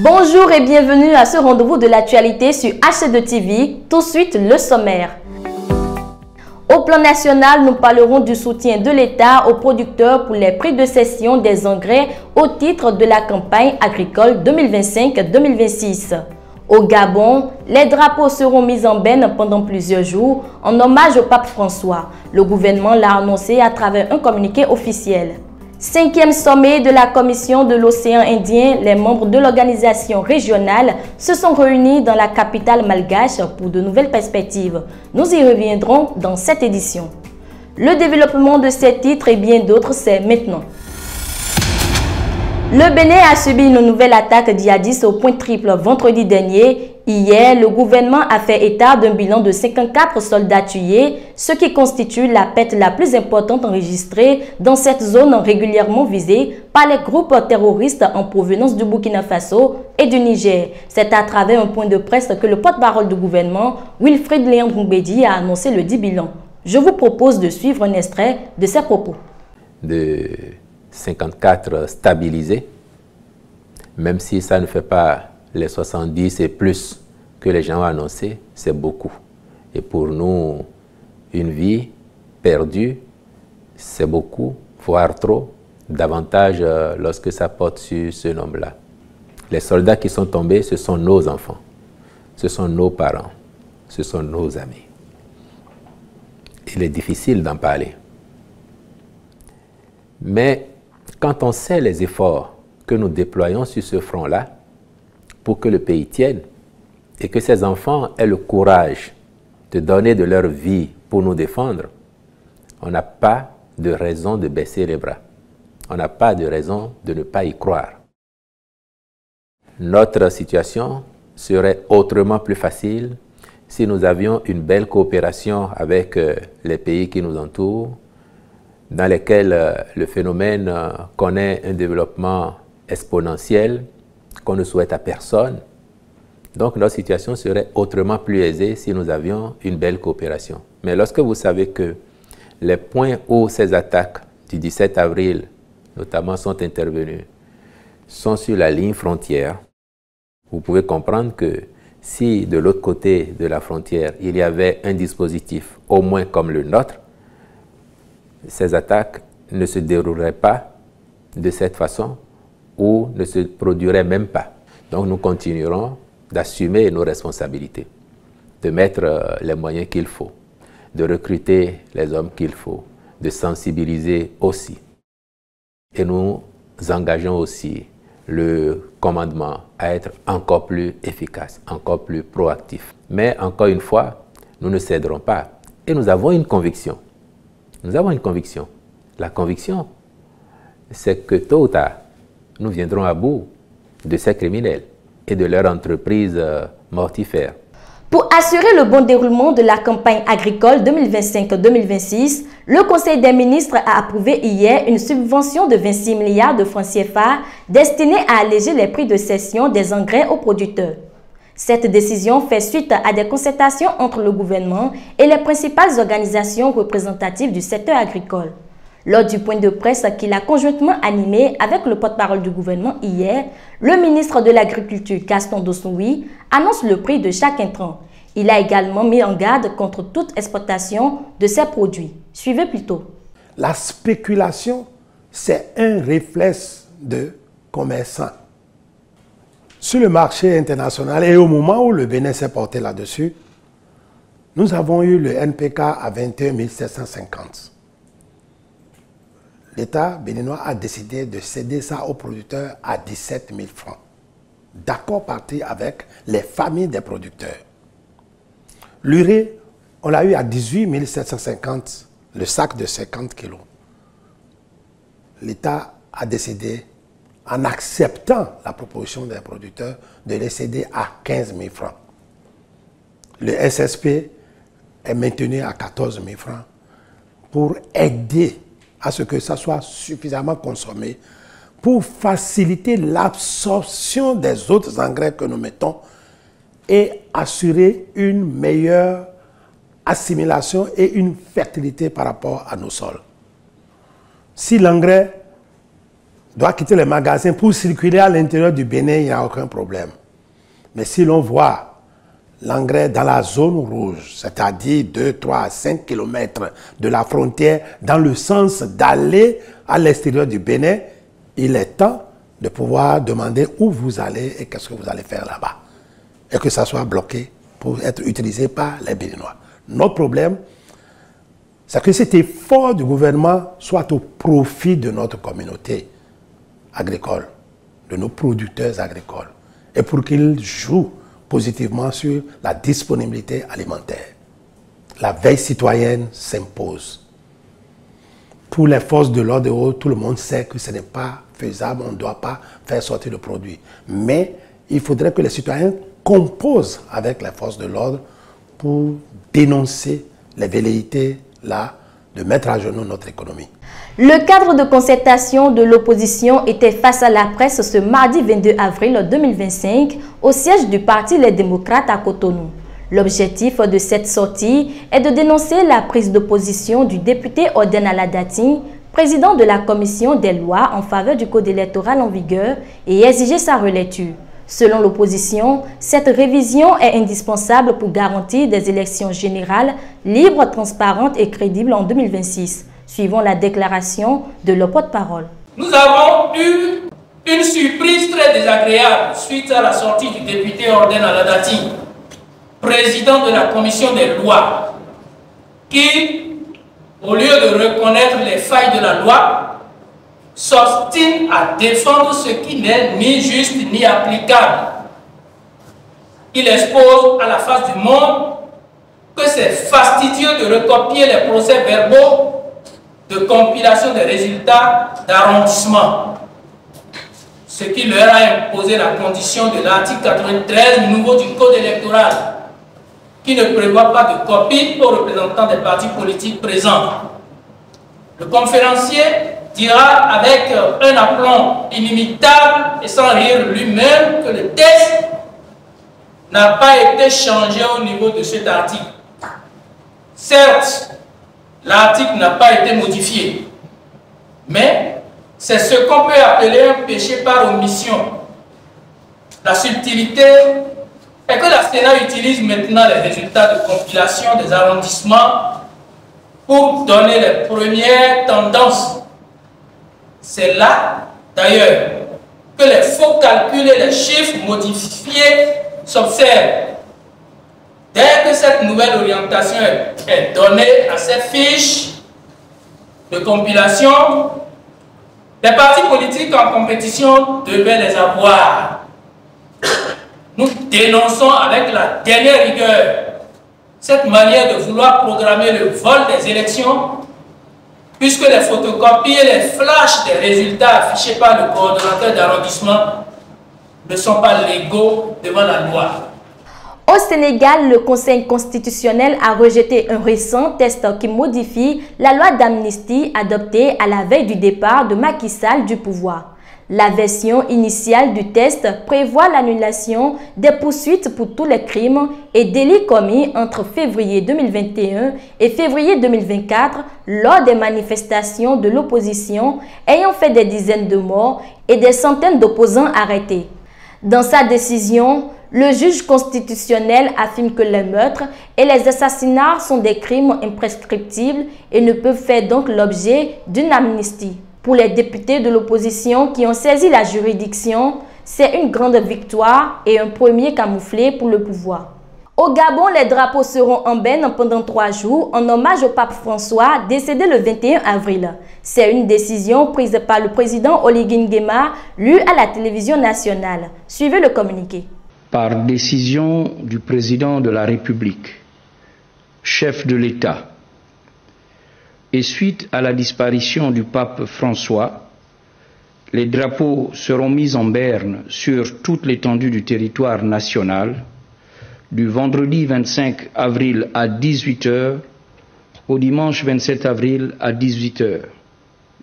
Bonjour et bienvenue à ce rendez-vous de l'actualité sur HC2 TV. Tout de suite, le sommaire. Au plan national, nous parlerons du soutien de l'État aux producteurs pour les prix de cession des engrais au titre de la campagne agricole 2025-2026. Au Gabon, les drapeaux seront mis en berne pendant plusieurs jours en hommage au pape François. Le gouvernement l'a annoncé à travers un communiqué officiel. 5e sommet de la Commission de l'océan Indien, les membres de l'organisation régionale se sont réunis dans la capitale malgache pour de nouvelles perspectives. Nous y reviendrons dans cette édition. Le développement de ces titres et bien d'autres, c'est maintenant. Le Bénin a subi une nouvelle attaque djihadiste au point triple vendredi dernier. Hier, le gouvernement a fait état d'un bilan de 54 soldats tués, ce qui constitue la perte la plus importante enregistrée dans cette zone régulièrement visée par les groupes terroristes en provenance du Burkina Faso et du Niger. C'est à travers un point de presse que le porte-parole du gouvernement, Wilfried Léandre-Mbedi, a annoncé le dit bilan. Je vous propose de suivre un extrait de ses propos. De 54 stabilisés, même si ça ne fait pas les 70 et plus que les gens ont annoncé, c'est beaucoup. Et pour nous, une vie perdue, c'est beaucoup, voire trop, davantage lorsque ça porte sur ce nombre-là. Les soldats qui sont tombés, ce sont nos enfants, ce sont nos parents, ce sont nos amis. Il est difficile d'en parler. Mais quand on sait les efforts que nous déployons sur ce front-là, pour que le pays tienne et que ces enfants aient le courage de donner de leur vie pour nous défendre, on n'a pas de raison de baisser les bras. On n'a pas de raison de ne pas y croire. Notre situation serait autrement plus facile si nous avions une belle coopération avec les pays qui nous entourent, dans lesquels le phénomène connaît un développement exponentiel qu'on ne souhaite à personne. Donc notre situation serait autrement plus aisée si nous avions une belle coopération. Mais lorsque vous savez que les points où ces attaques du 17 avril, notamment, sont intervenues, sont sur la ligne frontière, vous pouvez comprendre que si de l'autre côté de la frontière, il y avait un dispositif au moins comme le nôtre, ces attaques ne se dérouleraient pas de cette façon ou ne se produiraient même pas. Donc nous continuerons d'assumer nos responsabilités, de mettre les moyens qu'il faut, de recruter les hommes qu'il faut, de sensibiliser aussi. Et nous engageons aussi le commandement à être encore plus efficace, encore plus proactif. Mais encore une fois, nous ne céderons pas. Et nous avons une conviction. Nous avons une conviction. La conviction, c'est que tôt ou tard, nous viendrons à bout de ces criminels et de leur entreprise mortifère. Pour assurer le bon déroulement de la campagne agricole 2025-2026, le Conseil des ministres a approuvé hier une subvention de 26 milliards de francs CFA destinée à alléger les prix de cession des engrais aux producteurs. Cette décision fait suite à des concertations entre le gouvernement et les principales organisations représentatives du secteur agricole. Lors du point de presse qu'il a conjointement animé avec le porte-parole du gouvernement hier, le ministre de l'Agriculture, Gaston Dossoui, annonce le prix de chaque intrant. Il a également mis en garde contre toute exportation de ces produits. Suivez plutôt. La spéculation, c'est un réflexe de commerçants. Sur le marché international et au moment où le Bénin s'est porté là-dessus, nous avons eu le NPK à 21 750. L'État béninois a décidé de céder ça aux producteurs à 17 000 francs. D'accord parti avec les familles des producteurs. L'urée, on l'a eu à 18 750, le sac de 50 kilos. L'État a décidé, en acceptant la proposition des producteurs, de les céder à 15 000 francs. Le SSP est maintenu à 14 000 francs pour aider à ce que ça soit suffisamment consommé pour faciliter l'absorption des autres engrais que nous mettons et assurer une meilleure assimilation et une fertilité par rapport à nos sols. Si l'engrais doit quitter les magasins pour circuler à l'intérieur du Bénin, il n'y a aucun problème. Mais si l'on voit l'engrais dans la zone rouge, c'est-à-dire 2, 3, 5 km de la frontière, dans le sens d'aller à l'extérieur du Bénin, il est temps de pouvoir demander où vous allez et qu'est-ce que vous allez faire là-bas. Et que ça soit bloqué pour être utilisé par les Béninois. Notre problème, c'est que cet effort du gouvernement soit au profit de notre communauté agricole, de nos producteurs agricoles, et pour qu'ils jouent positivement sur la disponibilité alimentaire. La veille citoyenne s'impose. Pour les forces de l'ordre, tout le monde sait que ce n'est pas faisable, on ne doit pas faire sortir le produit. Mais il faudrait que les citoyens composent avec les forces de l'ordre pour dénoncer les velléités là, de mettre à genoux notre économie. Le cadre de concertation de l'opposition était face à la presse ce mardi 22 avril 2025 au siège du Parti Les Démocrates à Cotonou. L'objectif de cette sortie est de dénoncer la prise de position du député Oden Aladati, président de la commission des lois en faveur du code électoral en vigueur, et exiger sa relecture. Selon l'opposition, cette révision est indispensable pour garantir des élections générales libres, transparentes et crédibles en 2026, suivant la déclaration de leur porte-parole. Nous avons eu une surprise très désagréable suite à la sortie du député Oden Aladati, président de la commission des lois, qui, au lieu de reconnaître les failles de la loi, s'obstine à défendre ce qui n'est ni juste ni applicable. Il expose à la face du monde que c'est fastidieux de recopier les procès-verbaux de compilation des résultats d'arrondissement, ce qui leur a imposé la condition de l'article 93 nouveau du Code électoral, qui ne prévoit pas de copie aux représentants des partis politiques présents. Le conférencier dira avec un aplomb inimitable et sans rire lui-même que le texte n'a pas été changé au niveau de cet article. Certes, l'article n'a pas été modifié, mais c'est ce qu'on peut appeler un péché par omission. La subtilité est que la Sénat utilise maintenant les résultats de compilation des arrondissements pour donner les premières tendances. C'est là, d'ailleurs, que les faux calculs et les chiffres modifiés s'observent. Dès que cette nouvelle orientation est donnée à ces fiches de compilation, les partis politiques en compétition devaient les avoir. Nous dénonçons avec la dernière rigueur cette manière de vouloir programmer le vol des élections, puisque les photocopies et les flashs des résultats affichés par le coordonnateur d'arrondissement ne sont pas légaux devant la loi. Au Sénégal, le Conseil constitutionnel a rejeté un récent texte qui modifie la loi d'amnistie adoptée à la veille du départ de Macky Sall du pouvoir. La version initiale du texte prévoit l'annulation des poursuites pour tous les crimes et délits commis entre février 2021 et février 2024 lors des manifestations de l'opposition ayant fait des dizaines de morts et des centaines d'opposants arrêtés. Dans sa décision, le juge constitutionnel affirme que les meurtres et les assassinats sont des crimes imprescriptibles et ne peuvent faire donc l'objet d'une amnistie. Pour les députés de l'opposition qui ont saisi la juridiction, c'est une grande victoire et un premier camouflet pour le pouvoir. Au Gabon, les drapeaux seront en berne pendant 3 jours en hommage au pape François, décédé le 21 avril. C'est une décision prise par le président Oligui Nguema, lu à la télévision nationale. Suivez le communiqué. Par décision du président de la République, chef de l'État, et suite à la disparition du pape François, les drapeaux seront mis en berne sur toute l'étendue du territoire national du vendredi 25 avril à 18 h au dimanche 27 avril à 18 h.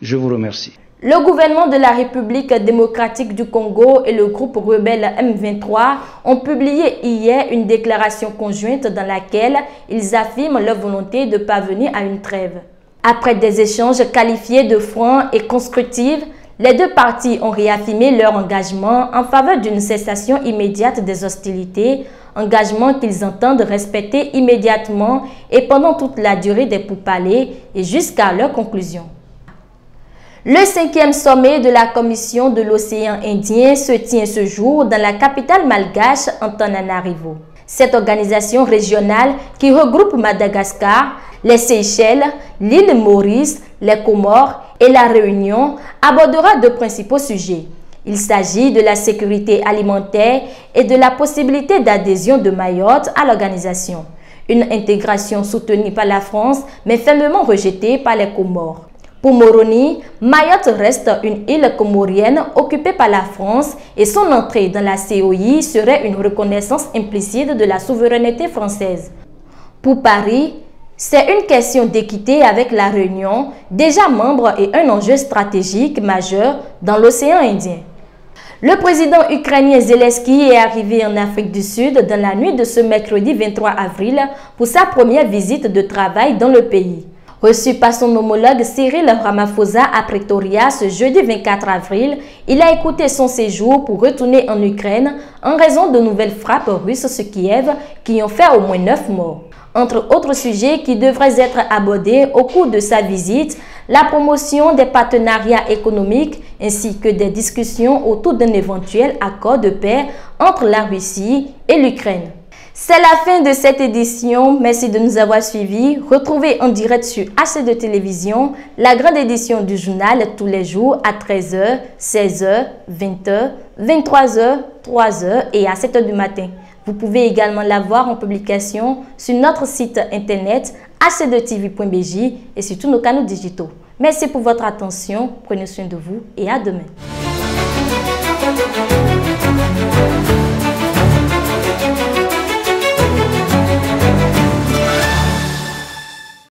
Je vous remercie. Le gouvernement de la République démocratique du Congo et le groupe rebelle M23 ont publié hier une déclaration conjointe dans laquelle ils affirment leur volonté de parvenir à une trêve. Après des échanges qualifiés de francs et constructifs, Les deux parties ont réaffirmé leur engagement en faveur d'une cessation immédiate des hostilités, engagement qu'ils entendent respecter immédiatement et pendant toute la durée des pourparlers et jusqu'à leur conclusion. Le 5e sommet de la Commission de l'océan Indien se tient ce jour dans la capitale malgache Antananarivo. Cette organisation régionale qui regroupe Madagascar, les Seychelles, l'île Maurice, les Comores et la Réunion abordera deux principaux sujets. Il s'agit de la sécurité alimentaire et de la possibilité d'adhésion de Mayotte à l'organisation. Une intégration soutenue par la France mais fermement rejetée par les Comores. Pour Moroni, Mayotte reste une île comorienne occupée par la France et son entrée dans la COI serait une reconnaissance implicite de la souveraineté française. Pour Paris, c'est une question d'équité avec la Réunion, déjà membre et un enjeu stratégique majeur dans l'océan Indien. Le président ukrainien Zelensky est arrivé en Afrique du Sud dans la nuit de ce mercredi 23 avril pour sa première visite de travail dans le pays. Reçu par son homologue Cyril Ramaphosa à Pretoria ce jeudi 24 avril, il a écouté son séjour pour retourner en Ukraine en raison de nouvelles frappes russes sur Kiev qui ont fait au moins 9 morts. Entre autres sujets qui devraient être abordés au cours de sa visite, la promotion des partenariats économiques ainsi que des discussions autour d'un éventuel accord de paix entre la Russie et l'Ukraine. C'est la fin de cette édition. Merci de nous avoir suivis. Retrouvez en direct sur HC2 Télévision la grande édition du journal tous les jours à 13h, 16h, 20h, 23h, 3h et à 7h du matin. Vous pouvez également la voir en publication sur notre site internet hc2tv.bj et sur tous nos canaux digitaux. Merci pour votre attention. Prenez soin de vous et à demain.